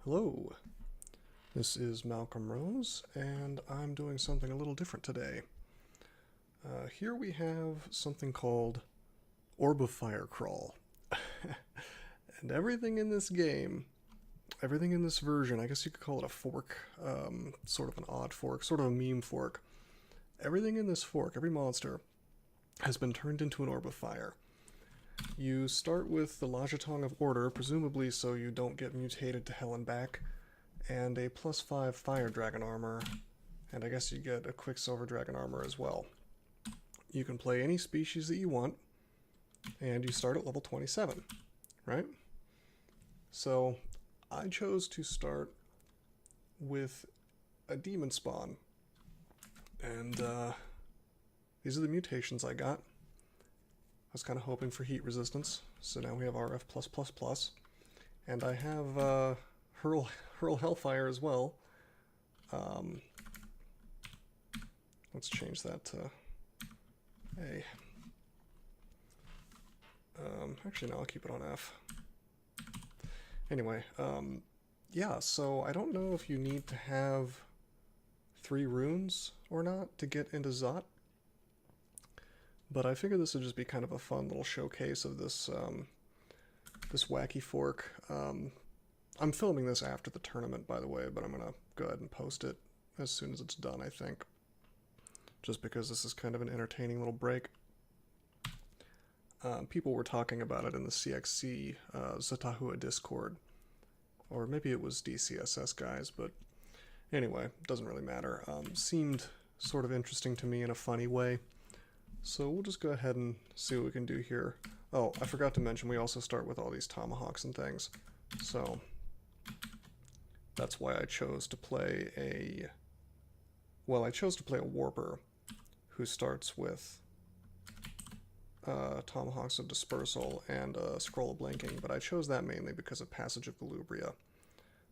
Hello, this is Malcolm Rose, and I'm doing something a little different today. Here we have something called Orb of Fire Crawl. And everything in this game, everything in this version, I guess you could call it a fork, sort of an odd fork, sort of a meme fork. Everything in this fork, every monster, has been turned into an Orb of Fire. You start with the Lajatong of Order, presumably so you don't get mutated to hell and back, and a +5 Fire Dragon armor, and I guess you get a Quicksilver Dragon armor as well. You can play any species that you want, and you start at level 27, right? So I chose to start with a Demon Spawn, and these are the mutations I got. I was kind of hoping for heat resistance, so now we have RF+++, and I have Hurl Hellfire as well. Let's change that to A. Actually, no, I'll keep it on F. Anyway, yeah, so I don't know if you need to have 3 runes or not to get into Zot. But I figured this would just be kind of a fun little showcase of this this wacky fork. I'm filming this after the tournament, by the way, but I'm going to go ahead and post it as soon as it's done, I think. Just because this is kind of an entertaining little break. People were talking about it in the CXC Zatahua Discord. Or maybe it was DCSS guys, but anyway, doesn't really matter. Seemed sort of interesting to me in a funny way. So we'll just go ahead and see what we can do here. Oh, I forgot to mention we also start with all these tomahawks and things. So that's why I chose to play a... Well, I chose to play a warper who starts with tomahawks of dispersal and a scroll of blinking, but I chose that mainly because of Passage of Galubria.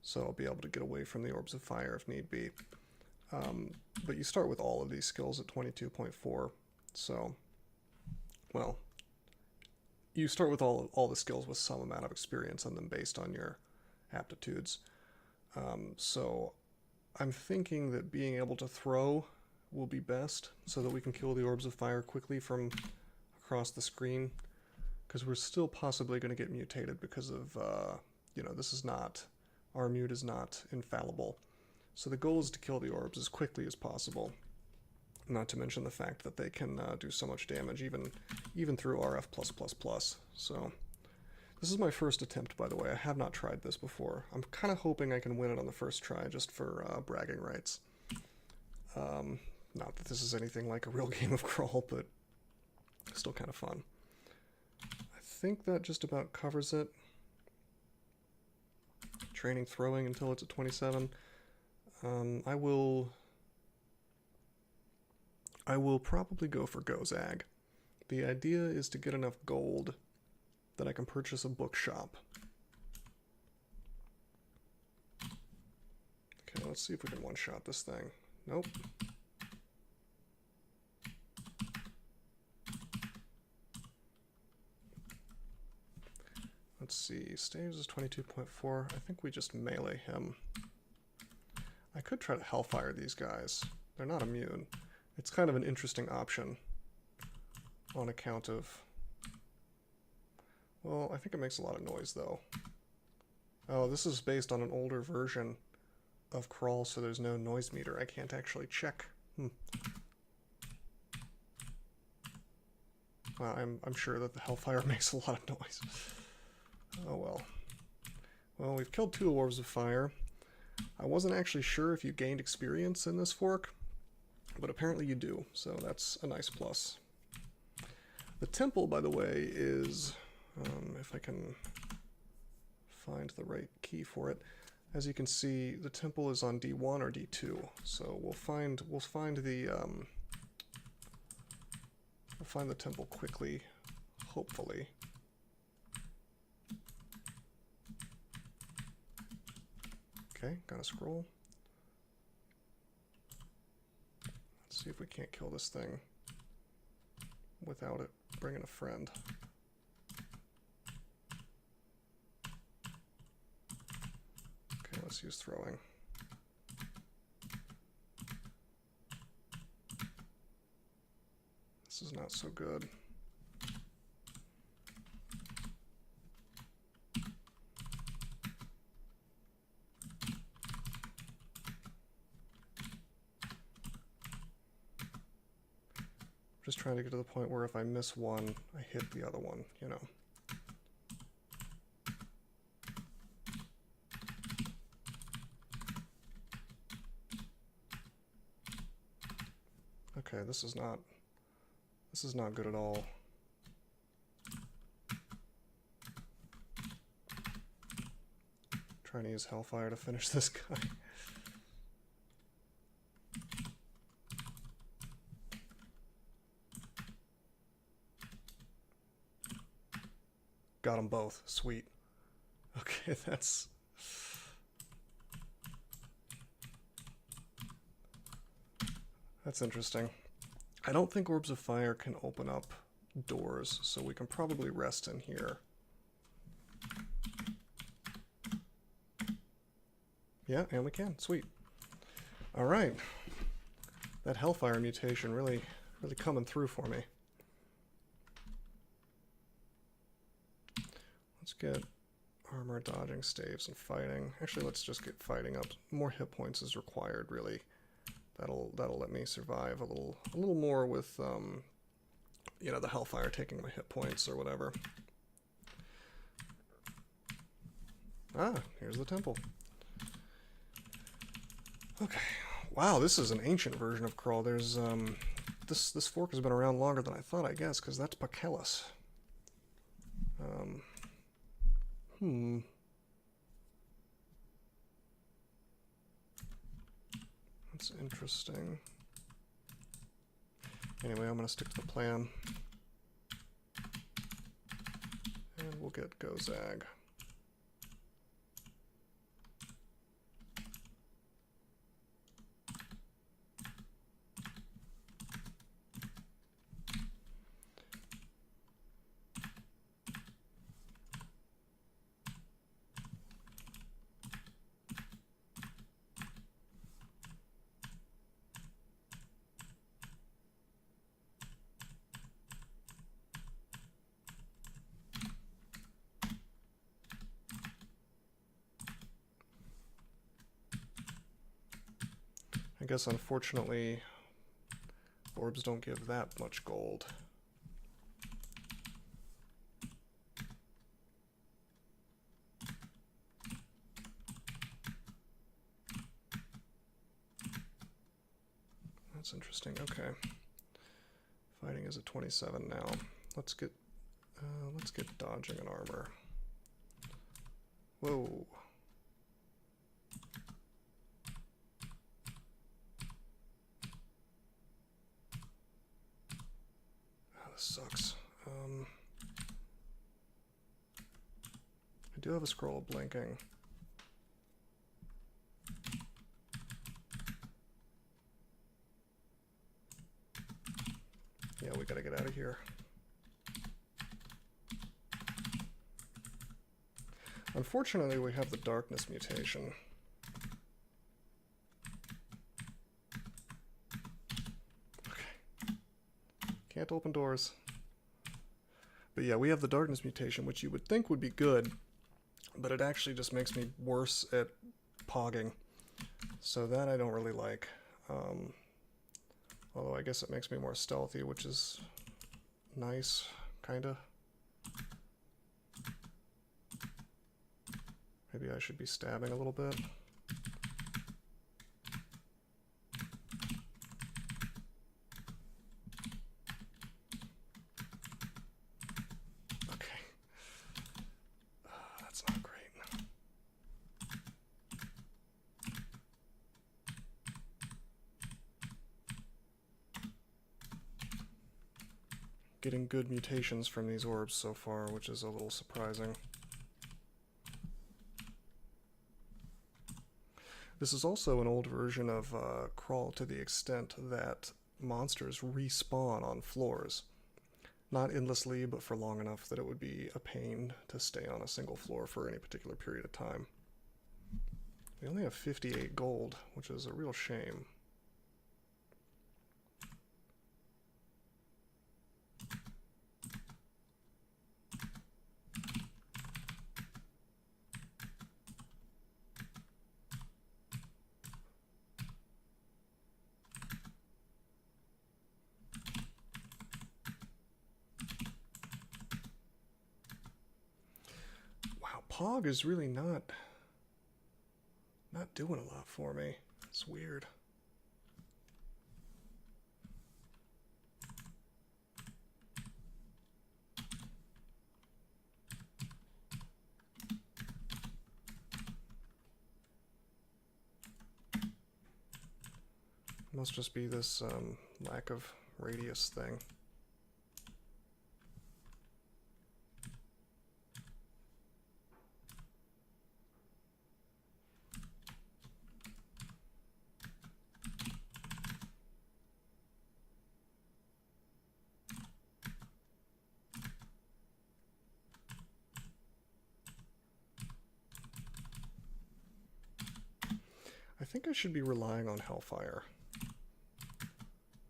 So I'll be able to get away from the orbs of fire if need be. But you start with all of these skills at 22.4. So, well, you start with all the skills with some amount of experience on them based on your aptitudes. So I'm thinking that being able to throw will be best so that we can kill the orbs of fire quickly from across the screen, because we're still possibly going to get mutated because of, you know, this is not, our mute is not infallible. So the goal is to kill the orbs as quickly as possible. Not to mention the fact that they can do so much damage even through RF+++. So this is my first attempt, by the way. I have not tried this before. I'm kind of hoping I can win it on the first try just for bragging rights. Not that this is anything like a real game of Crawl, but still kind of fun. I think that just about covers it. Training throwing until it's at 27. I will probably go for Gozag. The idea is to get enough gold that I can purchase a bookshop. Okay, let's see if we can one-shot this thing. Nope. Let's see, Staves is 22.4. I think we just melee him. I could try to Hellfire these guys. They're not immune. It's kind of an interesting option on account of... Well, I think it makes a lot of noise, though. Oh, this is based on an older version of Crawl, so there's no noise meter. I can't actually check. Well, I'm sure that the Hellfire makes a lot of noise. Oh well. Well, we've killed 2 orbs of fire. I wasn't actually sure if you gained experience in this fork, but apparently you do, so that's a nice plus. The temple, by the way, is, if I can find the right key for it, as you can see, the temple is on D1 or D2, so we'll find the temple quickly, hopefully. Okay, got a scroll. Let's see if we can't kill this thing without it bringing a friend. let's use throwing. This is not so good. Just trying to get to the point where if I miss one, I hit the other one, you know. Okay, this is not good at all. Trying to use Hellfire to finish this guy. Got them both. Sweet. Okay, that's... That's interesting. I don't think Orbs of Fire can open up doors, so we can probably rest in here. Yeah, and we can. Sweet. Alright. That Hellfire mutation really coming through for me. Let's get armor, dodging, staves, and fighting. Actually, let's just get fighting up. More hit points is required, really. That'll let me survive a little more with you know, the Hellfire taking my hit points or whatever. Ah, here's the temple. Okay. Wow, this is an ancient version of Crawl. There's this fork has been around longer than I thought, I guess, because that's Pakellis. That's interesting. Anyway, I'm going to stick to the plan. And we'll get Gozag. I guess unfortunately orbs don't give that much gold. That's interesting. Okay. Fighting is at 27 now. Let's get dodging and armor. Whoa. Sucks. I do have a scroll blinking. Yeah, we gotta get out of here. Unfortunately, we have the darkness mutation. Can't open doors. But yeah, we have the darkness mutation, which you would think would be good, but it actually just makes me worse at pogging. So that I don't really like. Although I guess it makes me more stealthy, which is nice, kinda. Maybe I should be stabbing a little bit. Getting good mutations from these orbs so far, which is a little surprising. This is also an old version of Crawl to the extent that monsters respawn on floors. Not endlessly, but for long enough that it would be a pain to stay on a single floor for any particular period of time. We only have 58 gold, which is a real shame. Wow, Pog is really not doing a lot for me. It's weird. Must just be this lack of radius thing. I think I should be relying on Hellfire.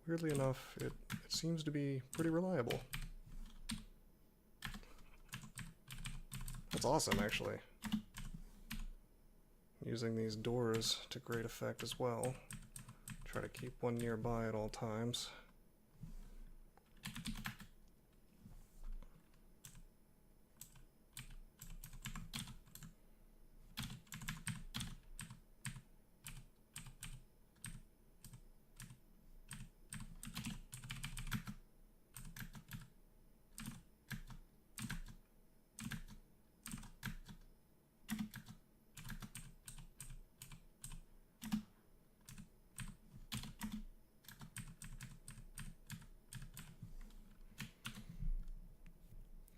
Weirdly enough, it seems to be pretty reliable. That's awesome, actually. Using these doors to great effect as well. Try to keep one nearby at all times.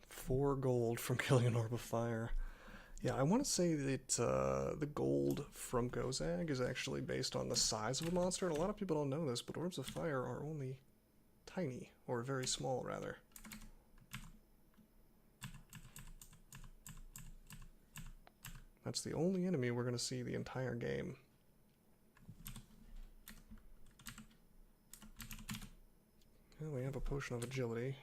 Four gold from killing an orb of fire. Yeah, I want to say that the gold from Gozag is actually based on the size of a monster, and a lot of people don't know this, but orbs of fire are only tiny, or very small, rather. That's the only enemy we're going to see the entire game. Well, we have a potion of agility.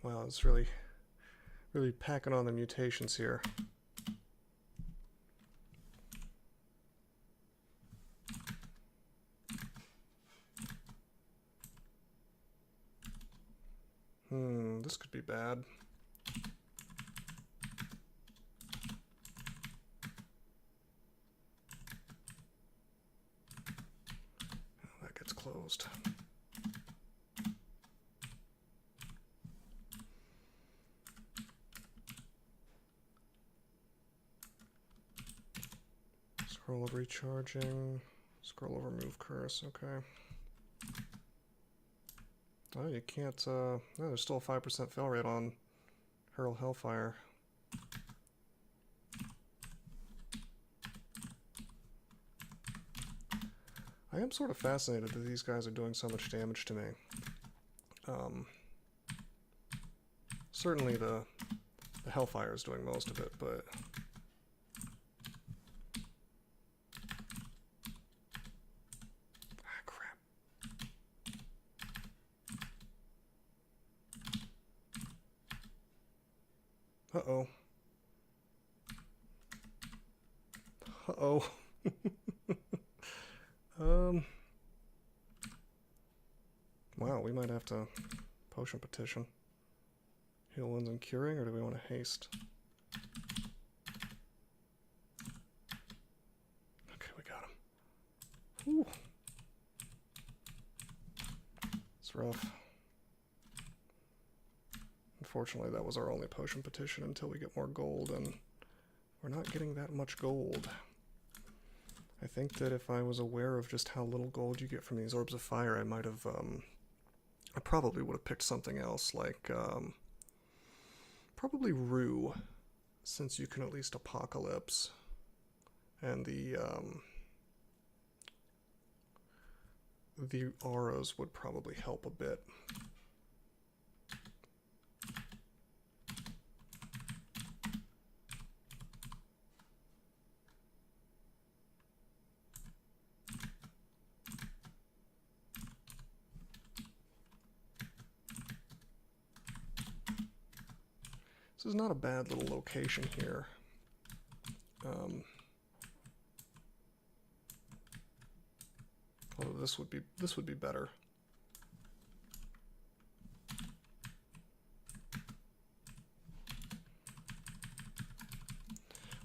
Wow, it's really packing on the mutations here. This could be bad. Oh, that gets closed. Scroll of recharging. Scroll over move curse, okay. Oh, you can't, no, there's still a 5% fail rate on Hurl Hellfire. I am sort of fascinated that these guys are doing so much damage to me. Certainly the Hellfire is doing most of it, but... Uh-oh. Uh-oh. Wow, we might have to potion petition. Heal wounds and curing, or do we want to haste? Okay, we got him. Whew. It's rough. Unfortunately, that was our only potion petition until we get more gold, and we're not getting that much gold. I think that if I was aware of just how little gold you get from these orbs of fire, I might have, I probably would have picked something else, like, probably Rue. since you can at least apocalypse, and the auras would probably help a bit. This is not a bad little location here. Although this would be better.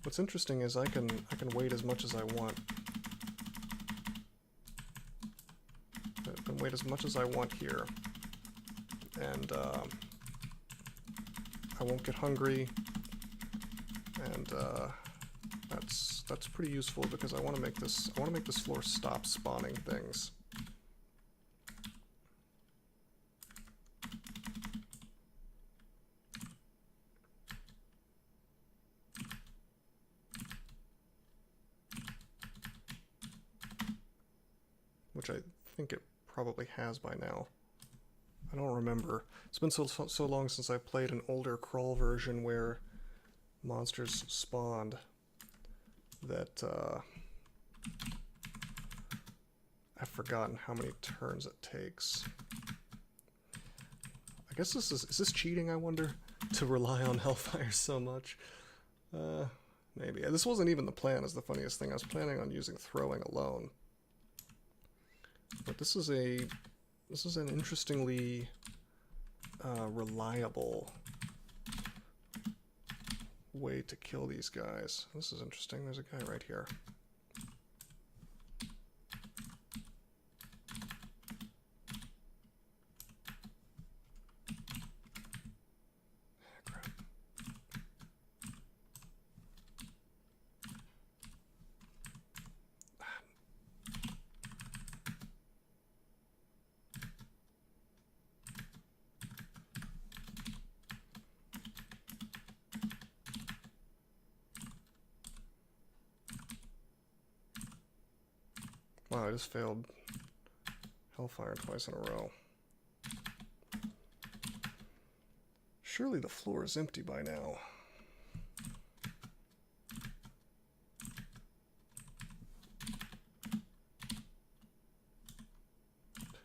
What's interesting is I can wait as much as I want. I can wait as much as I want here, and I won't get hungry, and that's pretty useful because I want to make this floor stop spawning things. Which I think it probably has by now. I don't remember. It's been so long since I played an older crawl version where monsters spawned that I've forgotten how many turns it takes. I guess is this cheating, I wonder, to rely on Hellfire so much? Maybe. This wasn't even the plan, is the funniest thing. I was planning on using throwing alone. But this is an interestingly reliable way to kill these guys. This is interesting. There's a guy right here. Crap. Wow, I just failed Hellfire twice in a row. Surely the floor is empty by now.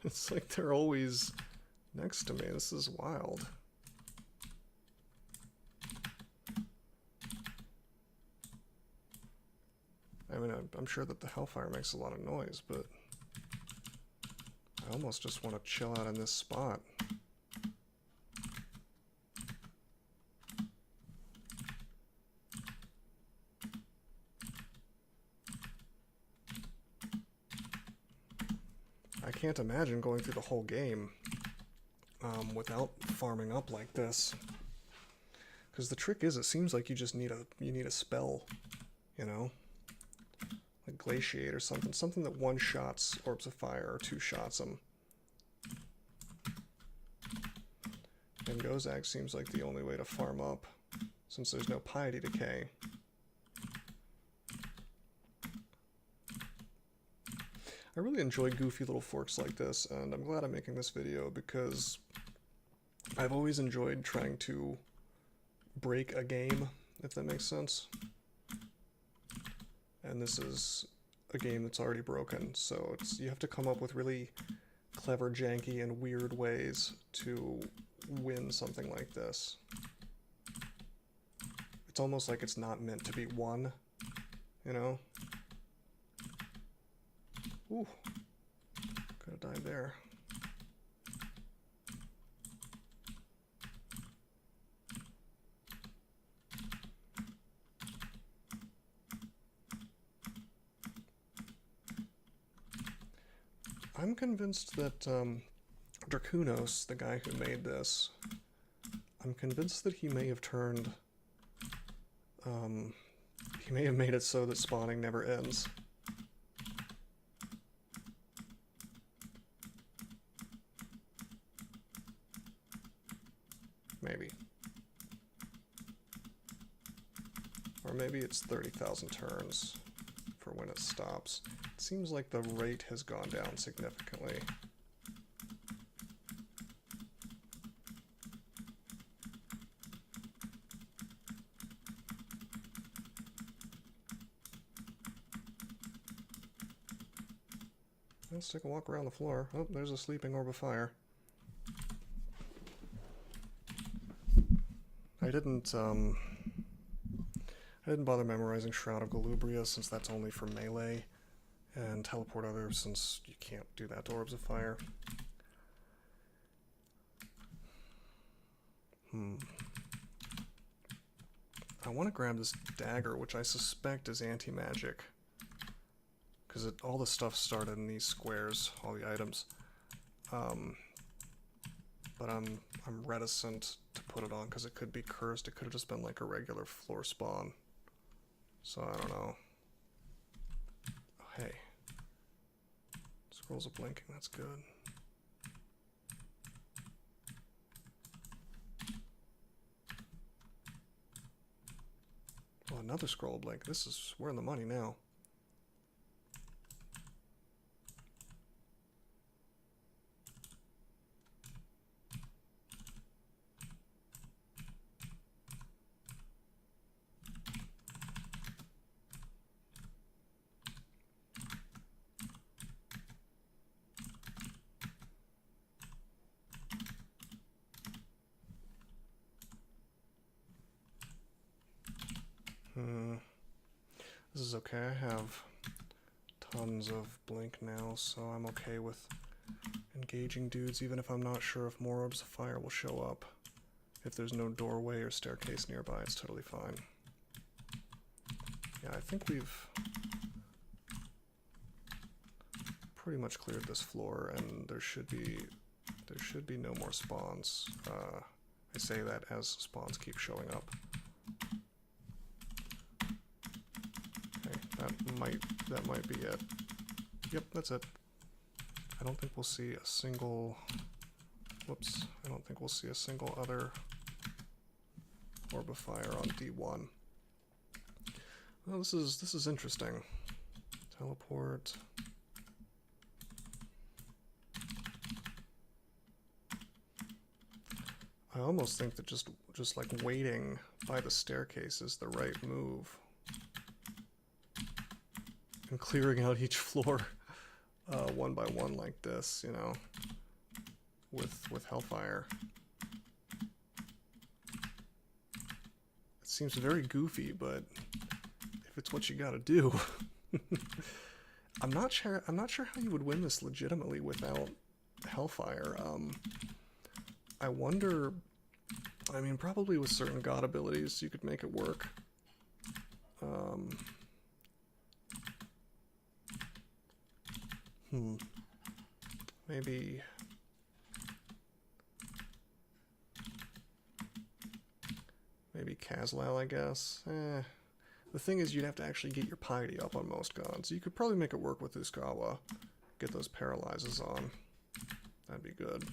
It's like they're always next to me. This is wild. I mean, I'm sure that the Hellfire makes a lot of noise, but I almost just want to chill out in this spot. I can't imagine going through the whole game without farming up like this. Because the trick is, it seems like you just need a spell, you know? Like Glaciate or something that one-shots Orbs of Fire or two-shots them. And Gozag seems like the only way to farm up, since there's no Piety Decay. I really enjoy goofy little forks like this, and I'm glad I'm making this video because I've always enjoyed trying to break a game, if that makes sense. And this is a game that's already broken, so you have to come up with really clever, janky, and weird ways to win something like this. It's almost like it's not meant to be won, you know? Ooh, could have died there. I'm convinced that Dracunos, the guy who made this, I'm convinced that he may have turned, he may have made it so that spawning never ends. Maybe. Or maybe it's 30,000 turns for when it stops. It seems like the rate has gone down significantly. Let's take a walk around the floor. Oh, there's a sleeping orb of fire. I didn't bother memorizing Shroud of Galubria since that's only for melee, and Teleport Others since you can't do that to Orbs of Fire. I want to grab this dagger, which I suspect is anti-magic, because all the stuff started in these squares, all the items. But I'm reticent to put it on because it could be cursed. It could have just been like a regular floor spawn. So I don't know. Oh, hey. Scrolls are blinking, that's good. Oh, another scroll blink. We're in the money now. This is okay. I have tons of blink now, so I'm okay with engaging dudes, even if I'm not sure if more orbs of fire will show up. If there's no doorway or staircase nearby, it's totally fine. Yeah, I think we've pretty much cleared this floor, and there should be no more spawns. I say that as spawns keep showing up. That might be it. Yep, that's it. I don't think we'll see a single... Whoops. I don't think we'll see a single other orb of fire on D1. Well, this is interesting. Teleport. I almost think that just like waiting by the staircase is the right move. And clearing out each floor one by one like this, you know, with Hellfire. It seems very goofy, but if it's what you gotta do. I'm not sure how you would win this legitimately without Hellfire. I wonder, I mean, probably with certain god abilities you could make it work. Maybe Kazlal, I guess. The thing is, you'd have to actually get your piety up on most gods. You could probably make it work with Uskawa. Get those paralyzes on. That'd be good.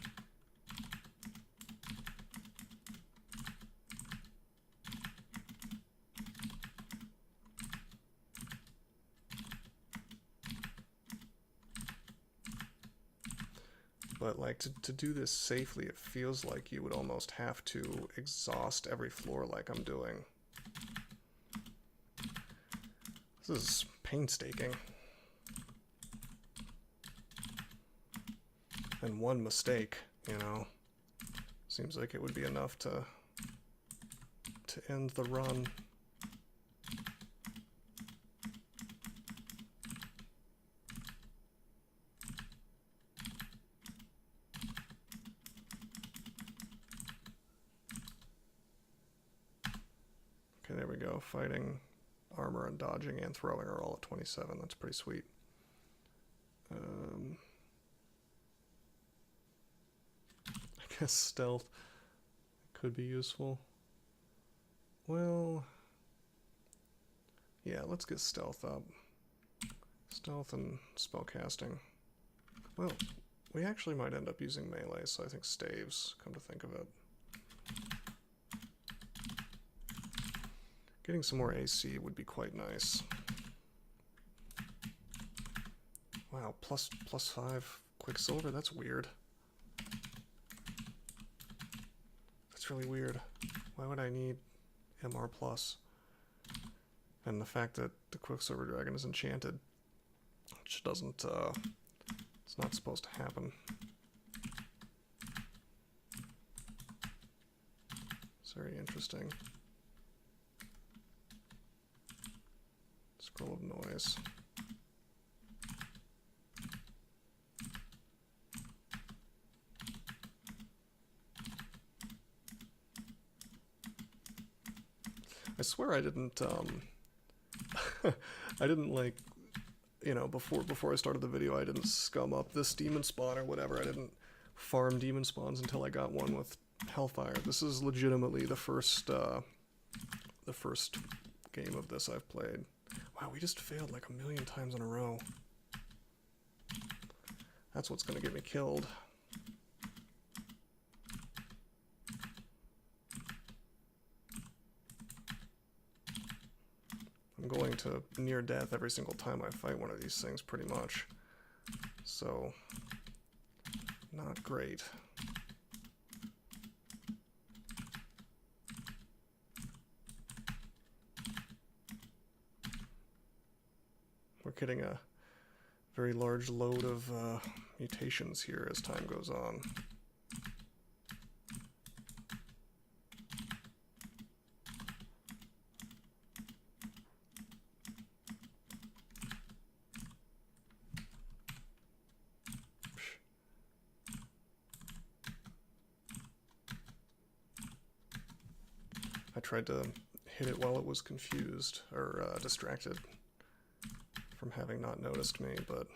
But like to do this safely, it feels like you would almost have to exhaust every floor like I'm doing. This is painstaking. And one mistake, you know, seems like it would be enough to end the run. Okay, there we go. Fighting, armor, and dodging and throwing are all at 27. That's pretty sweet. I guess stealth could be useful. Well, yeah, let's get stealth up. Stealth and spellcasting. Well, we actually might end up using melee, so I think staves, come to think of it. Getting some more AC would be quite nice. Wow, plus 5 Quicksilver, that's weird. That's really weird. Why would I need MR+? And the fact that the Quicksilver Dragon is enchanted, which doesn't, it's not supposed to happen. It's very interesting. Scroll of Noise. I swear I didn't, I didn't, like, you know, before I started the video, I didn't scum up this demon spawn or whatever. I didn't farm demon spawns until I got one with Hellfire. This is legitimately the first game of this I've played. Wow, we just failed like 1,000,000 times in a row. That's what's gonna get me killed. I'm going to near death every single time I fight one of these things, pretty much. So, not great. We're getting a very large load of mutations here as time goes on. I tried to hit it while it was confused, or distracted from having not noticed me, but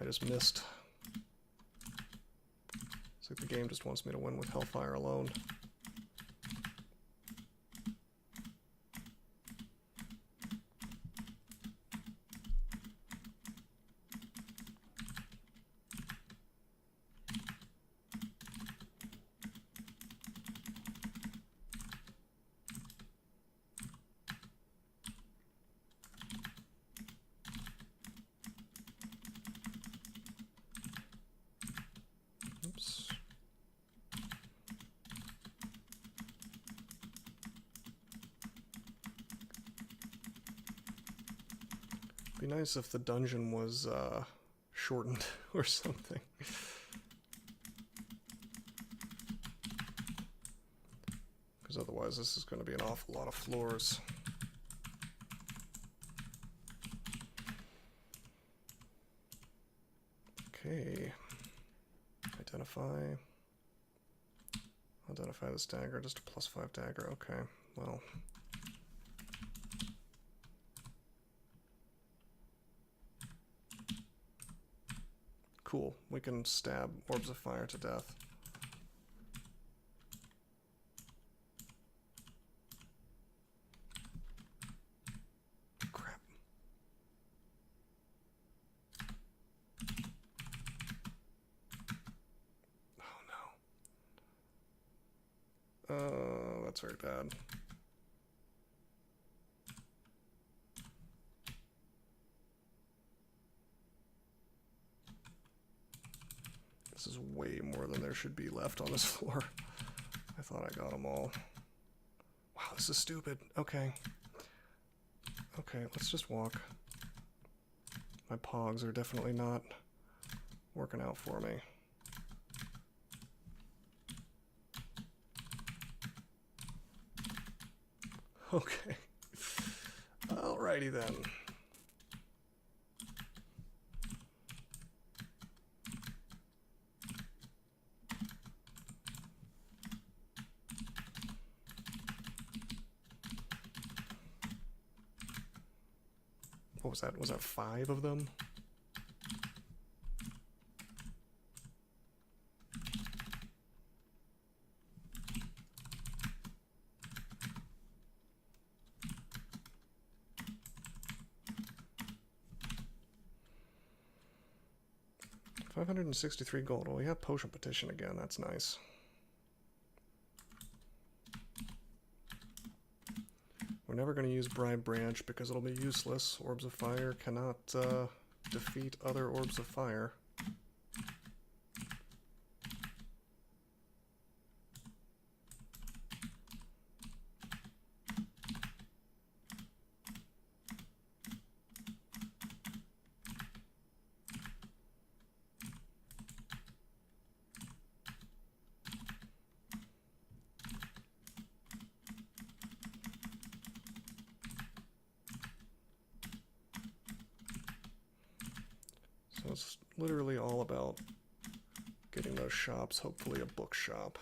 I just missed. It's like the game just wants me to win with Hellfire alone. Oops. Be nice if the dungeon was shortened or something. Because otherwise this is going to be an awful lot of floors. Okay. Identify this dagger, just a +5 dagger, okay, well. Cool, we can stab orbs of fire to death. Crap. That's very bad. This is way more than there should be left on this floor. I thought I got them all. Wow, this is stupid. Okay. Okay, let's just walk. My pogs are definitely not working out for me. Okay. Alrighty then. What was that? Was that 5 of them? $563 gold. Well, we have potion petition again. That's nice. We're never going to use Bribe Branch because it'll be useless. Orbs of Fire cannot defeat other Orbs of Fire. So it's literally all about getting those shops, hopefully a bookshop.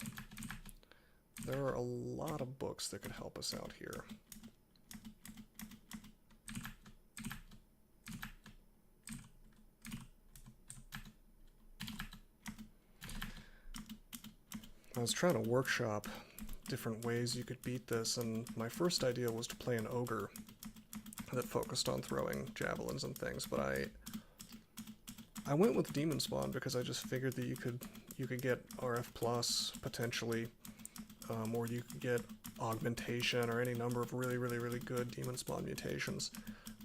There are a lot of books that could help us out here. I was trying to workshop different ways you could beat this, and my first idea was to play an ogre that focused on throwing javelins and things, but I went with Demon Spawn because I just figured that you could get RF plus potentially, or you could get augmentation or any number of really good Demon Spawn mutations.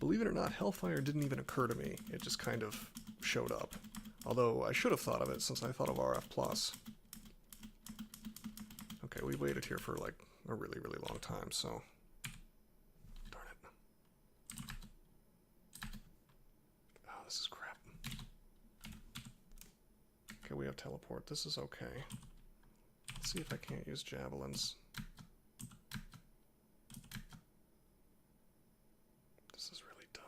Believe it or not, Hellfire didn't even occur to me. It just kind of showed up. Although I should have thought of it since I thought of RF plus. Okay, we waited here for like a really long time, so darn it. Oh, this is crap. Okay, we have teleport. This is okay. Let's see if I can't use javelins. This is really dumb.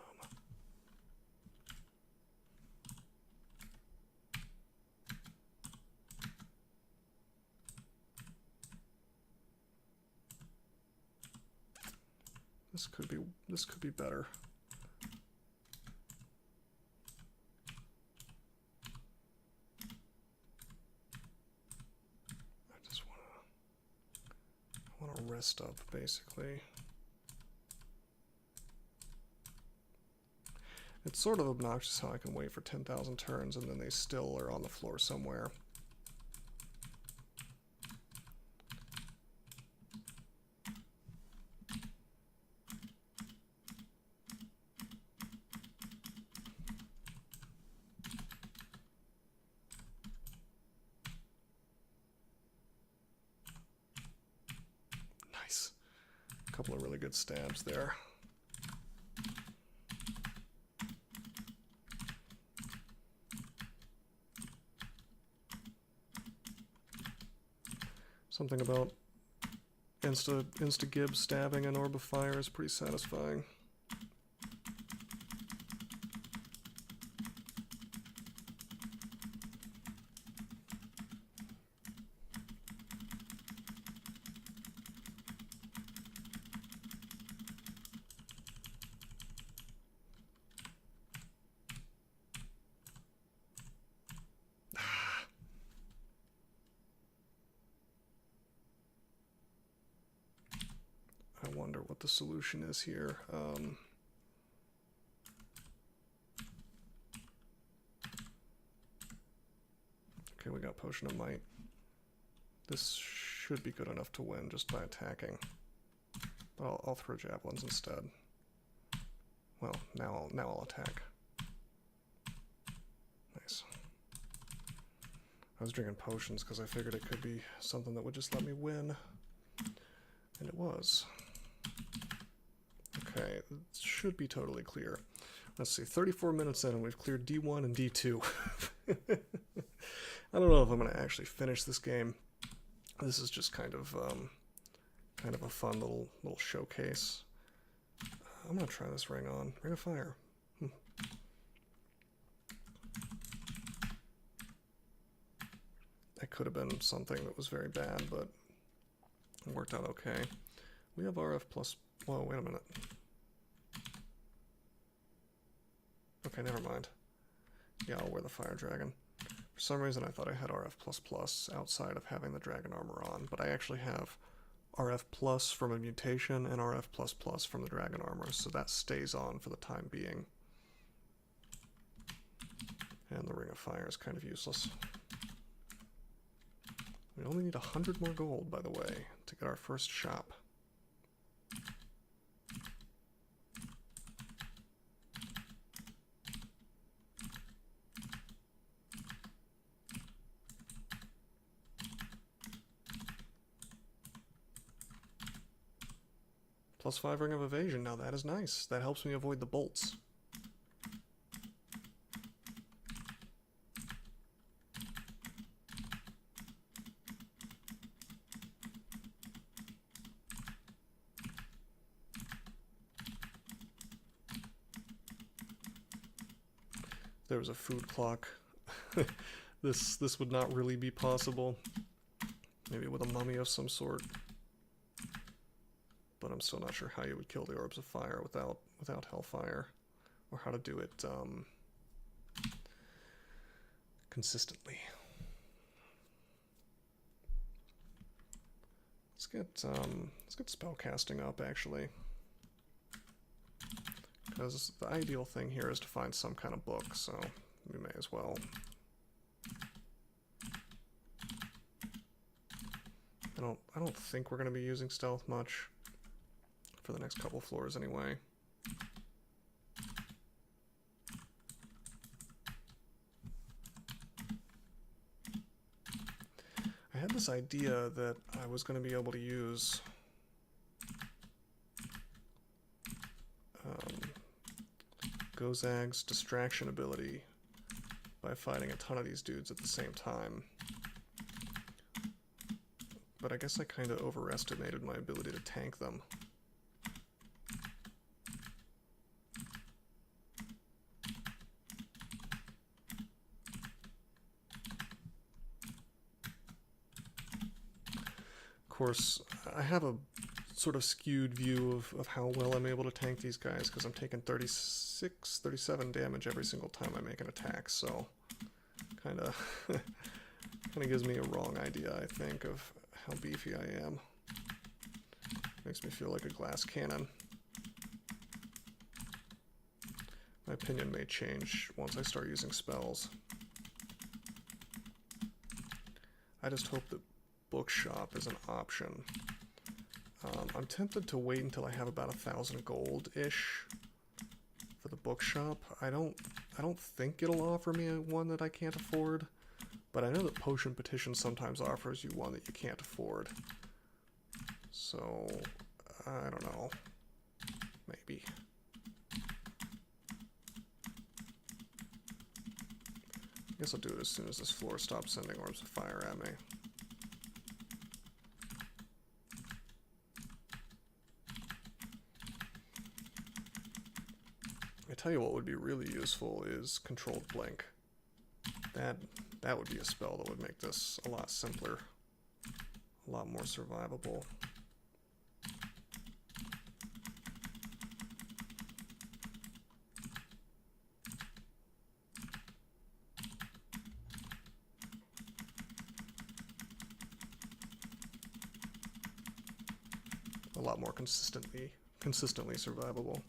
This could be better. I want to rest up, basically. It's sort of obnoxious how I can wait for 10,000 turns and then they still are on the floor somewhere. Nice. A couple of really good stabs there. Something about insta-gib stabbing an orb of fire is pretty satisfying. I wonder what the solution is here. Okay, we got Potion of Might. This should be good enough to win just by attacking. But I'll throw javelins instead. Well, now I'll attack. Nice. I was drinking potions because I figured it could be something that would just let me win. And it was. Okay, it should be totally clear. Let's see, 34 minutes in and we've cleared D1 and D2. I don't know if I'm going to actually finish this game. This is just kind of a fun little showcase. I'm going to try this ring on. Ring of Fire. It could have been something that was very bad, but it worked out okay. We have RF plus... Whoa, wait a minute. Okay, never mind. Yeah, I'll wear the Fire Dragon. For some reason I thought I had RF++ outside of having the Dragon Armor on, but I actually have RF+ from a mutation and RF++ from the Dragon Armor, so that stays on for the time being. And the Ring of Fire is kind of useless. We only need 100 more gold, by the way, to get our first shop. +5 ring of evasion. Now that is nice. That helps me avoid the bolts. There was a food clock. This would not really be possible. Maybe with a mummy of some sort. But I'm still not sure how you would kill the orbs of fire without hellfire, or how to do it consistently. Let's get spellcasting up actually, because the ideal thing here is to find some kind of book, so we may as well. I don't think we're going to be using stealth much for the next couple floors anyway. I had this idea that I was going to be able to use Gozag's distraction ability by fighting a ton of these dudes at the same time. But I guess I kind of overestimated my ability to tank them. Of course, I have a sort of skewed view of how well I'm able to tank these guys, because I'm taking 36, 37 damage every single time I make an attack, so kind of gives me a wrong idea, I think, of how beefy I am. Makes me feel like a glass cannon. My opinion may change once I start using spells. I just hope that bookshop is an option. I'm tempted to wait until I have about 1,000 gold-ish for the bookshop. I don't think it'll offer me one that I can't afford, but I know that Potion Petition sometimes offers you one that you can't afford. So, I don't know. Maybe. I guess I'll do it as soon as this floor stops sending orbs of fire at me. I tell you what would be really useful is Controlled Blink. That would be a spell that would make this a lot simpler, a lot more survivable. A lot more consistently survivable.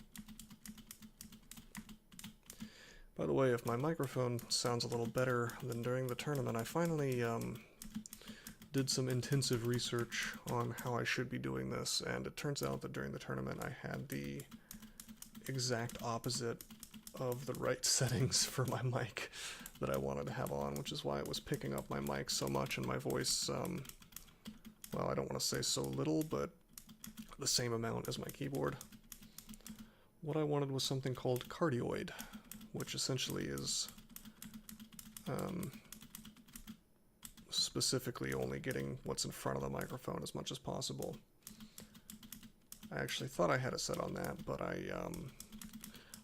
By the way, if my microphone sounds a little better than during the tournament, I finally did some intensive research on how I should be doing this, and it turns out that during the tournament I had the exact opposite of the right settings for my mic that I wanted to have on, which is why it was picking up my mic so much and my voice, well, I don't want to say so little, but the same amount as my keyboard. What I wanted was something called cardioid, which essentially is specifically only getting what's in front of the microphone as much as possible. I actually thought I had it set on that, but I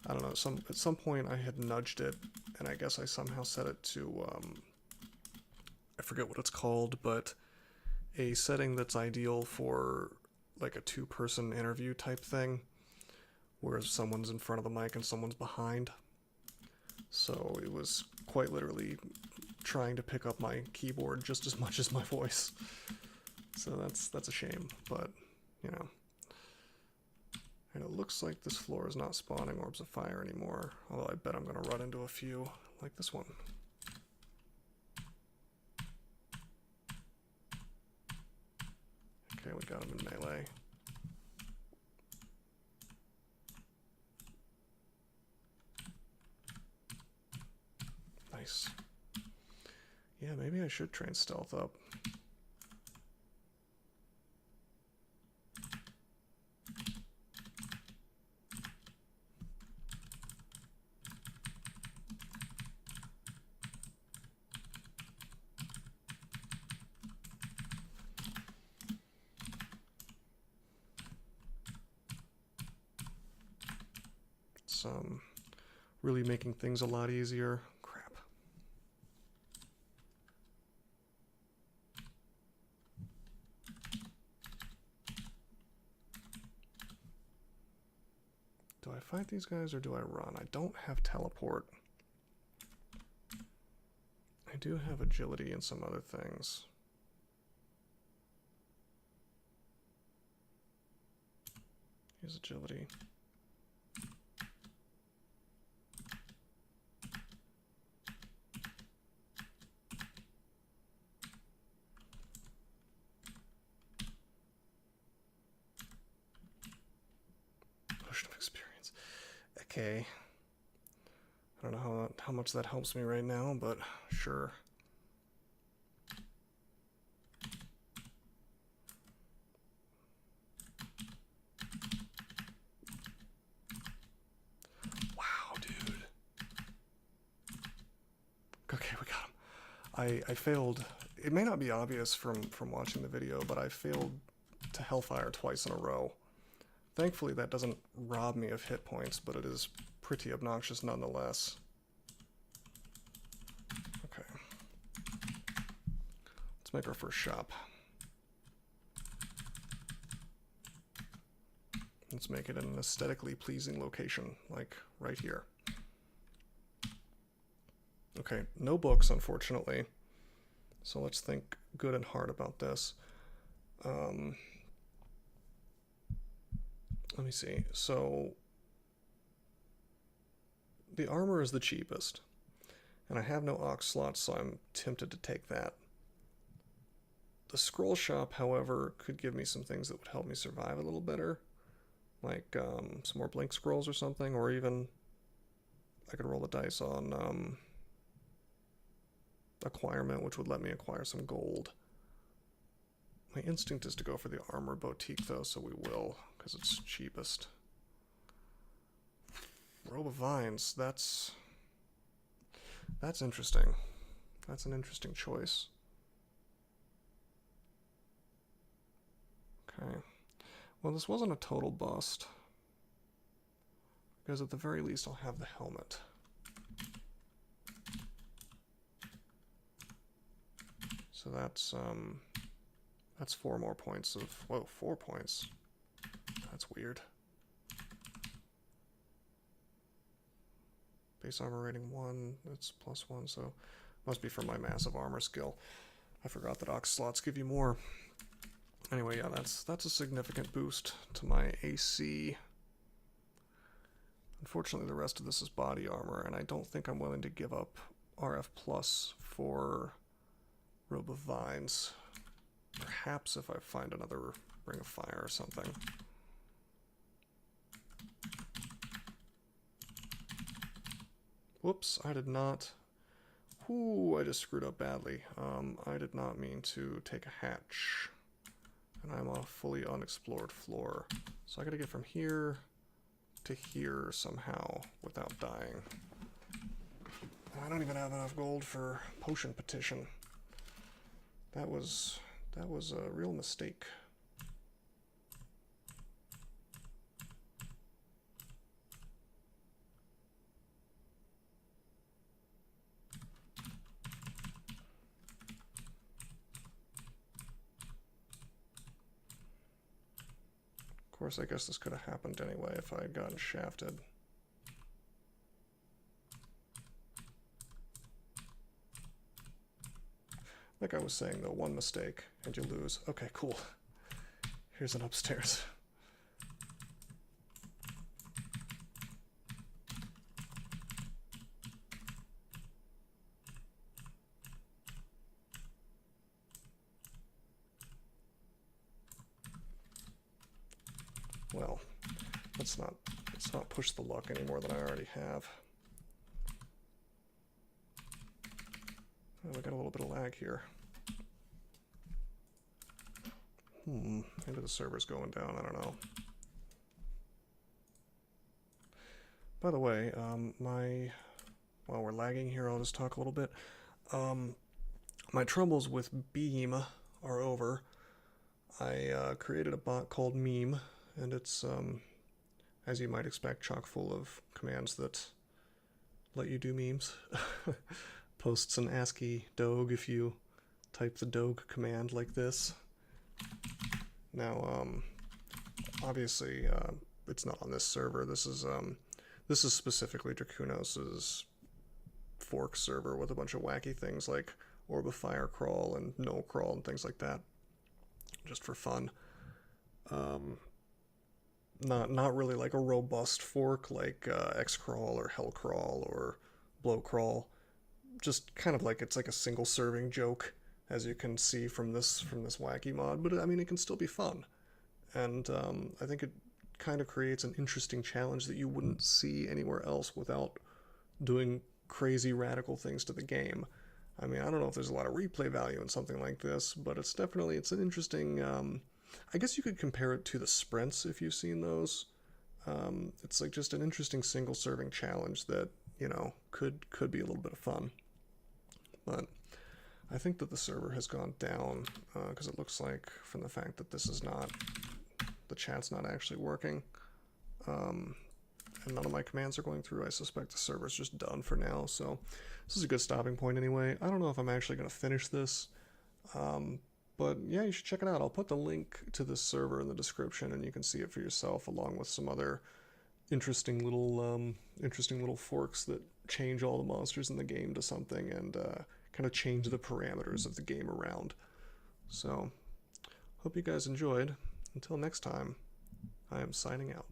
don't know, at some point I had nudged it, and I guess I somehow set it to, I forget what it's called, but a setting that's ideal for like a two-person interview type thing, where someone's in front of the mic and someone's behind. So it was quite literally trying to pick up my keyboard just as much as my voice. So that's a shame, but, you know. And it looks like this floor is not spawning orbs of fire anymore, although I bet I'm going to run into a few, like this one. Okay, we got him in melee. Nice. Yeah, maybe I should train stealth up. That's really making things a lot easier. Crap. Do I fight these guys or do I run? I don't have teleport. I do have agility and some other things. Use agility. Potion of experience. Okay. I don't know how much that helps me right now, but sure. Wow, dude. Okay, we got him. I failed. It may not be obvious from watching the video, but I failed to Hellfire twice in a row. Thankfully, that doesn't rob me of hit points, but it is pretty obnoxious nonetheless. Okay. Let's make our first shop. Let's make it in an aesthetically pleasing location, like right here. Okay, no books, unfortunately. So let's think good and hard about this. Let me see. So the armor is the cheapest, and I have no ox slots, so I'm tempted to take that. The scroll shop, however, could give me some things that would help me survive a little better, like some more blink scrolls or something, or even I could roll the dice on acquirement, which would let me acquire some gold. My instinct is to go for the armor boutique, though, so we will, because it's cheapest. Robe of Vines, that's interesting. That's an interesting choice. Okay. Well, this wasn't a total bust, because at the very least I'll have the helmet. So that's 4 more points of, whoa, 4 points. That's weird. Base armor rating 1, that's +1, so must be from my massive armor skill. I forgot that ox slots give you more. Anyway, yeah, that's a significant boost to my AC. Unfortunately, the rest of this is body armor, and I don't think I'm willing to give up RF plus for Robe of Vines. Perhaps if I find another Ring of Fire or something. Whoops, I did not... Ooh, I just screwed up badly. I did not mean to take a hatch. And I'm on a fully unexplored floor. So I gotta get from here to here somehow without dying. I don't even have enough gold for potion petition. That was a real mistake. Of course, I guess this could have happened anyway if I had gotten shafted. Like I was saying, though, one mistake and you lose. Okay, cool. Here's an upstairs. Well, let's not push the luck any more than I already have. Oh, we got a little bit of lag here. Maybe the server's going down, I don't know. By the way, while we're lagging here, I'll just talk a little bit. My troubles with Beam are over. I created a bot called Meme, and it's as you might expect, chock full of commands that let you do memes. Posts an ASCII dog if you type the dog command like this. Now, obviously, it's not on this server. This is specifically Dracunos's fork server with a bunch of wacky things like OOFCrawl and NoCrawl and things like that, just for fun. Not really like a robust fork like OOFCrawl or HellCrawl or BlowCrawl. Just kind of like it's like a single serving joke, as you can see from this wacky mod. But I mean, it can still be fun, and I think it kind of creates an interesting challenge that you wouldn't see anywhere else without doing crazy radical things to the game. I mean, I don't know if there's a lot of replay value in something like this, but it's an interesting. I guess you could compare it to the sprints if you've seen those. It's like just an interesting single serving challenge that, you know, could be a little bit of fun. But I think that the server has gone down because it looks like, from the fact that this is not, the chat's not actually working, and none of my commands are going through. I suspect the server's just done for now, so this is a good stopping point anyway. I don't know if I'm actually going to finish this, but yeah, you should check it out. I'll put the link to this server in the description, and you can see it for yourself, along with some other interesting little forks that change all the monsters in the game to something, and kind of change the parameters of the game around. So, hope you guys enjoyed. Until next time, I am signing out.